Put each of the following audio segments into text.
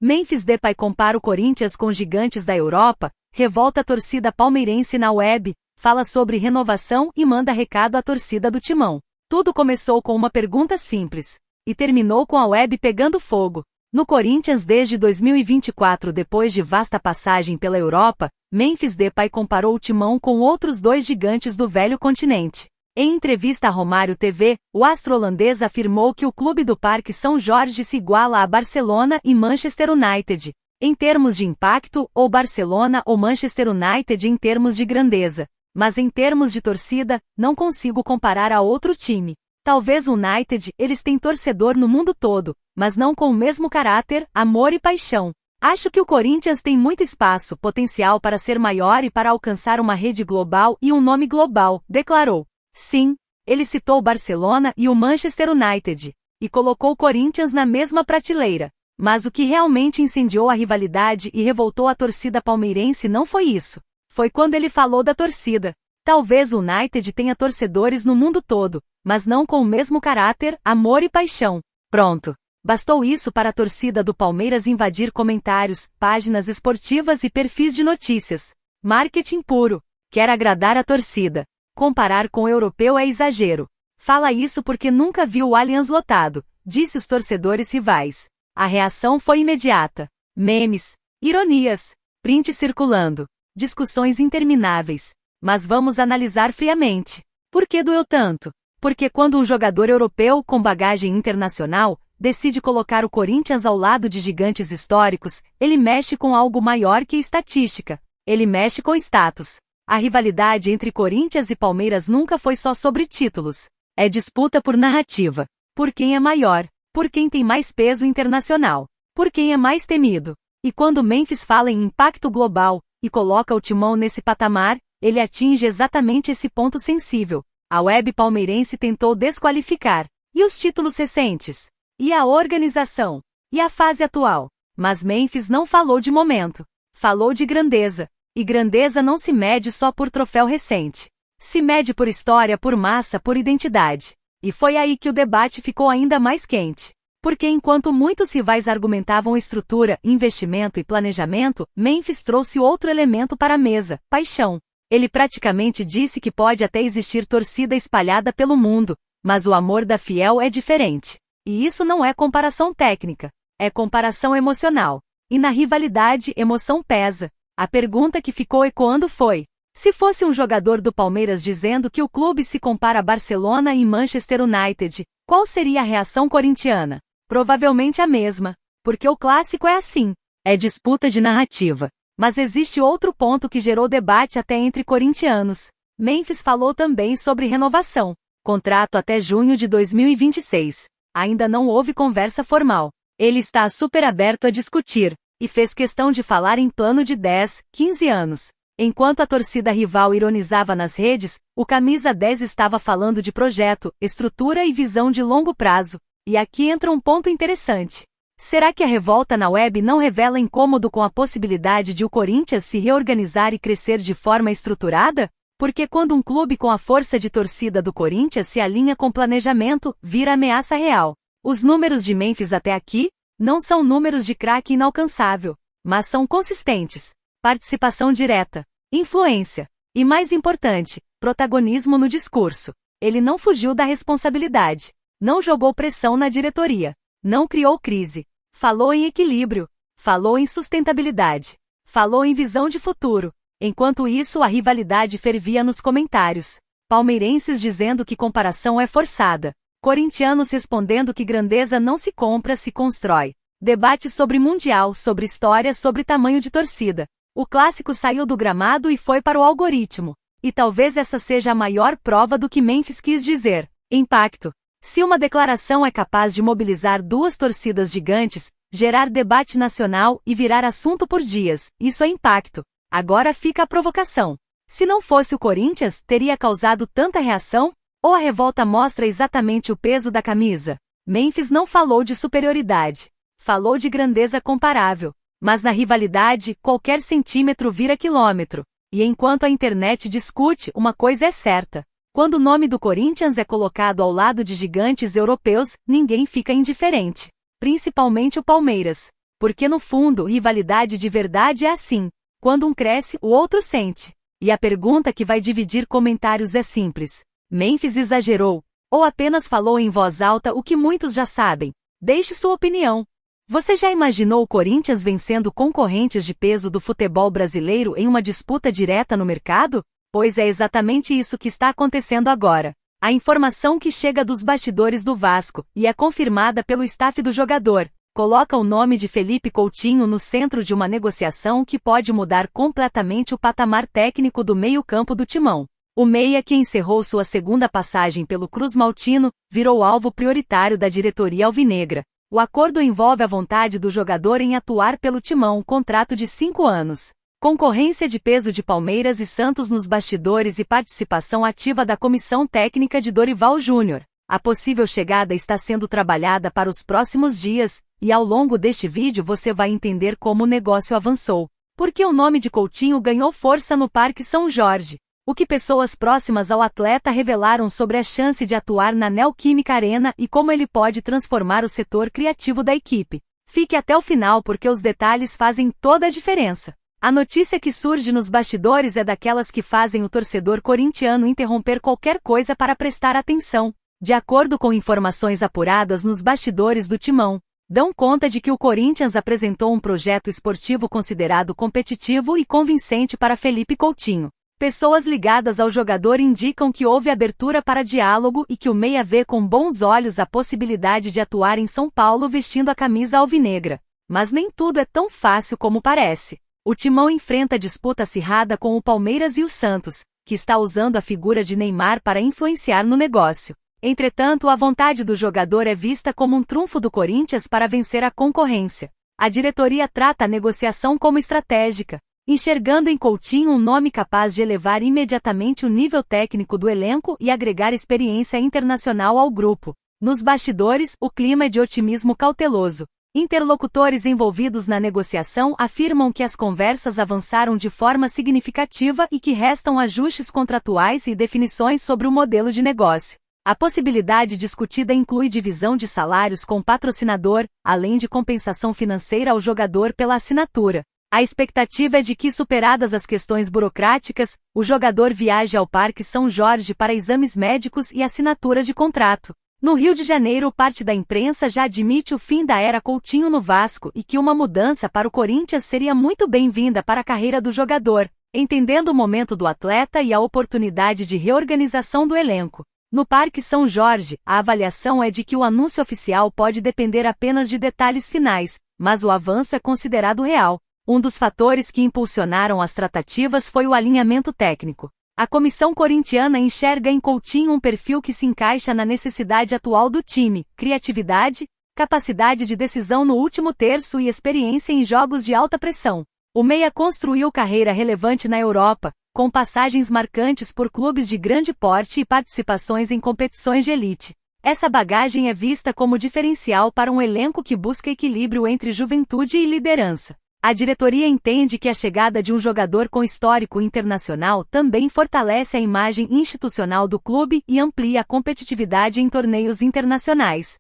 Memphis Depay compara o Corinthians com gigantes da Europa, revolta a torcida palmeirense na web, fala sobre renovação e manda recado à torcida do Timão. Tudo começou com uma pergunta simples, e terminou com a web pegando fogo. No Corinthians desde 2024, depois de vasta passagem pela Europa, Memphis Depay comparou o Timão com outros dois gigantes do velho continente. Em entrevista à Romário TV, o astro holandês afirmou que o clube do Parque São Jorge se iguala a Barcelona e Manchester United, em termos de impacto, ou Barcelona ou Manchester United em termos de grandeza. Mas em termos de torcida, não consigo comparar a outro time. Talvez o United, eles têm torcedor no mundo todo, mas não com o mesmo caráter, amor e paixão. Acho que o Corinthians tem muito espaço, potencial para ser maior e para alcançar uma rede global e um nome global, declarou. Sim, ele citou o Barcelona e o Manchester United, e colocou o Corinthians na mesma prateleira. Mas o que realmente incendiou a rivalidade e revoltou a torcida palmeirense não foi isso. Foi quando ele falou da torcida. Talvez o United tenha torcedores no mundo todo, mas não com o mesmo caráter, amor e paixão. Pronto. Bastou isso para a torcida do Palmeiras invadir comentários, páginas esportivas e perfis de notícias. Marketing puro. Quer agradar a torcida. Comparar com o europeu é exagero. Fala isso porque nunca viu o Allianz lotado, disse os torcedores rivais. A reação foi imediata. Memes, ironias, print circulando, discussões intermináveis. Mas vamos analisar friamente. Por que doeu tanto? Porque quando um jogador europeu com bagagem internacional decide colocar o Corinthians ao lado de gigantes históricos, ele mexe com algo maior que estatística. Ele mexe com status. A rivalidade entre Corinthians e Palmeiras nunca foi só sobre títulos. É disputa por narrativa. Por quem é maior. Por quem tem mais peso internacional. Por quem é mais temido. E quando Memphis fala em impacto global, e coloca o Timão nesse patamar, ele atinge exatamente esse ponto sensível. A web palmeirense tentou desqualificar. E os títulos recentes? E a organização? E a fase atual? Mas Memphis não falou de momento. Falou de grandeza. E grandeza não se mede só por troféu recente. Se mede por história, por massa, por identidade. E foi aí que o debate ficou ainda mais quente. Porque enquanto muitos rivais argumentavam estrutura, investimento e planejamento, Memphis trouxe outro elemento para a mesa, paixão. Ele praticamente disse que pode até existir torcida espalhada pelo mundo, mas o amor da fiel é diferente. E isso não é comparação técnica, é comparação emocional. E na rivalidade, emoção pesa. A pergunta que ficou ecoando foi: se fosse um jogador do Palmeiras dizendo que o clube se compara a Barcelona e Manchester United, qual seria a reação corintiana? Provavelmente a mesma, porque o clássico é assim, é disputa de narrativa. Mas existe outro ponto que gerou debate até entre corintianos. Memphis falou também sobre renovação. Contrato até junho de 2026. Ainda não houve conversa formal. Ele está super aberto a discutir, e fez questão de falar em plano de 10, 15 anos. Enquanto a torcida rival ironizava nas redes, o camisa 10 estava falando de projeto, estrutura e visão de longo prazo. E aqui entra um ponto interessante. Será que a revolta na web não revela incômodo com a possibilidade de o Corinthians se reorganizar e crescer de forma estruturada? Porque quando um clube com a força de torcida do Corinthians se alinha com planejamento, vira ameaça real. Os números de Memphis até aqui não são números de craque inalcançável, mas são consistentes. Participação direta, influência e, mais importante, protagonismo no discurso. Ele não fugiu da responsabilidade, não jogou pressão na diretoria, não criou crise, falou em equilíbrio, falou em sustentabilidade, falou em visão de futuro. Enquanto isso, a rivalidade fervia nos comentários. Palmeirenses dizendo que comparação é forçada. Corintianos respondendo que grandeza não se compra, se constrói. Debate sobre mundial, sobre história, sobre tamanho de torcida. O clássico saiu do gramado e foi para o algoritmo. E talvez essa seja a maior prova do que Memphis quis dizer. Impacto. Se uma declaração é capaz de mobilizar duas torcidas gigantes, gerar debate nacional e virar assunto por dias, isso é impacto. Agora fica a provocação. Se não fosse o Corinthians, teria causado tanta reação? Ou a revolta mostra exatamente o peso da camisa? Memphis não falou de superioridade. Falou de grandeza comparável. Mas na rivalidade, qualquer centímetro vira quilômetro. E enquanto a internet discute, uma coisa é certa. Quando o nome do Corinthians é colocado ao lado de gigantes europeus, ninguém fica indiferente. Principalmente o Palmeiras. Porque no fundo, rivalidade de verdade é assim. Quando um cresce, o outro sente. E a pergunta que vai dividir comentários é simples. Memphis exagerou? Ou apenas falou em voz alta o que muitos já sabem? Deixe sua opinião. Você já imaginou o Corinthians vencendo concorrentes de peso do futebol brasileiro em uma disputa direta no mercado? Pois é exatamente isso que está acontecendo agora. A informação que chega dos bastidores do Vasco, e é confirmada pelo staff do jogador, coloca o nome de Felipe Coutinho no centro de uma negociação que pode mudar completamente o patamar técnico do meio-campo do Timão. O meia, que encerrou sua segunda passagem pelo Cruz Maltino, virou alvo prioritário da diretoria alvinegra. O acordo envolve a vontade do jogador em atuar pelo Timão, contrato de 5 anos. Concorrência de peso de Palmeiras e Santos nos bastidores e participação ativa da comissão técnica de Dorival Júnior. A possível chegada está sendo trabalhada para os próximos dias, e ao longo deste vídeo você vai entender como o negócio avançou. Porque o nome de Coutinho ganhou força no Parque São Jorge. O que pessoas próximas ao atleta revelaram sobre a chance de atuar na Neoquímica Arena e como ele pode transformar o setor criativo da equipe. Fique até o final porque os detalhes fazem toda a diferença. A notícia que surge nos bastidores é daquelas que fazem o torcedor corintiano interromper qualquer coisa para prestar atenção. De acordo com informações apuradas nos bastidores do Timão, dão conta de que o Corinthians apresentou um projeto esportivo considerado competitivo e convincente para Felipe Coutinho. Pessoas ligadas ao jogador indicam que houve abertura para diálogo e que o meia vê com bons olhos a possibilidade de atuar em São Paulo vestindo a camisa alvinegra. Mas nem tudo é tão fácil como parece. O Timão enfrenta disputa acirrada com o Palmeiras e o Santos, que está usando a figura de Neymar para influenciar no negócio. Entretanto, a vontade do jogador é vista como um trunfo do Corinthians para vencer a concorrência. A diretoria trata a negociação como estratégica, enxergando em Coutinho um nome capaz de elevar imediatamente o nível técnico do elenco e agregar experiência internacional ao grupo. Nos bastidores, o clima é de otimismo cauteloso. Interlocutores envolvidos na negociação afirmam que as conversas avançaram de forma significativa e que restam ajustes contratuais e definições sobre o modelo de negócio. A possibilidade discutida inclui divisão de salários com o patrocinador, além de compensação financeira ao jogador pela assinatura. A expectativa é de que, superadas as questões burocráticas, o jogador viaje ao Parque São Jorge para exames médicos e assinatura de contrato. No Rio de Janeiro, parte da imprensa já admite o fim da era Coutinho no Vasco e que uma mudança para o Corinthians seria muito bem-vinda para a carreira do jogador, entendendo o momento do atleta e a oportunidade de reorganização do elenco. No Parque São Jorge, a avaliação é de que o anúncio oficial pode depender apenas de detalhes finais, mas o avanço é considerado real. Um dos fatores que impulsionaram as tratativas foi o alinhamento técnico. A comissão corintiana enxerga em Coutinho um perfil que se encaixa na necessidade atual do time: criatividade, capacidade de decisão no último terço e experiência em jogos de alta pressão. O meia construiu carreira relevante na Europa, com passagens marcantes por clubes de grande porte e participações em competições de elite. Essa bagagem é vista como diferencial para um elenco que busca equilíbrio entre juventude e liderança. A diretoria entende que a chegada de um jogador com histórico internacional também fortalece a imagem institucional do clube e amplia a competitividade em torneios internacionais.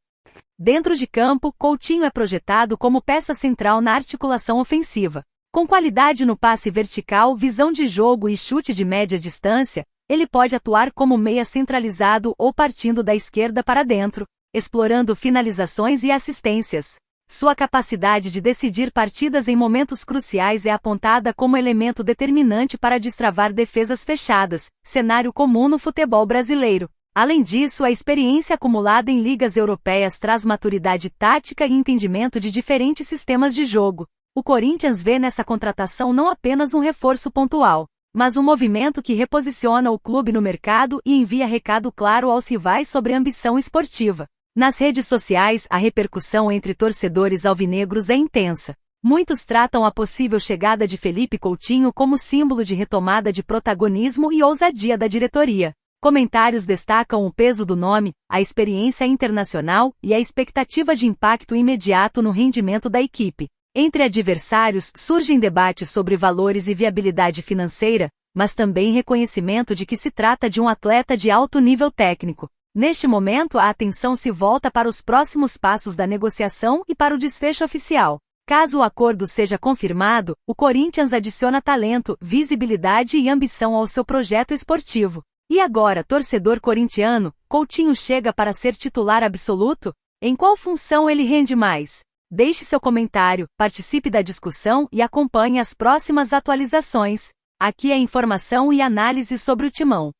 Dentro de campo, Coutinho é projetado como peça central na articulação ofensiva. Com qualidade no passe vertical, visão de jogo e chute de média distância, ele pode atuar como meia centralizado ou partindo da esquerda para dentro, explorando finalizações e assistências. Sua capacidade de decidir partidas em momentos cruciais é apontada como elemento determinante para destravar defesas fechadas, cenário comum no futebol brasileiro. Além disso, a experiência acumulada em ligas europeias traz maturidade tática e entendimento de diferentes sistemas de jogo. O Corinthians vê nessa contratação não apenas um reforço pontual, mas um movimento que reposiciona o clube no mercado e envia recado claro aos rivais sobre a ambição esportiva. Nas redes sociais, a repercussão entre torcedores alvinegros é intensa. Muitos tratam a possível chegada de Felipe Coutinho como símbolo de retomada de protagonismo e ousadia da diretoria. Comentários destacam o peso do nome, a experiência internacional e a expectativa de impacto imediato no rendimento da equipe. Entre adversários, surgem debates sobre valores e viabilidade financeira, mas também reconhecimento de que se trata de um atleta de alto nível técnico. Neste momento, a atenção se volta para os próximos passos da negociação e para o desfecho oficial. Caso o acordo seja confirmado, o Corinthians adiciona talento, visibilidade e ambição ao seu projeto esportivo. E agora, torcedor corintiano, Coutinho chega para ser titular absoluto? Em qual função ele rende mais? Deixe seu comentário, participe da discussão e acompanhe as próximas atualizações. Aqui é informação e análise sobre o Timão.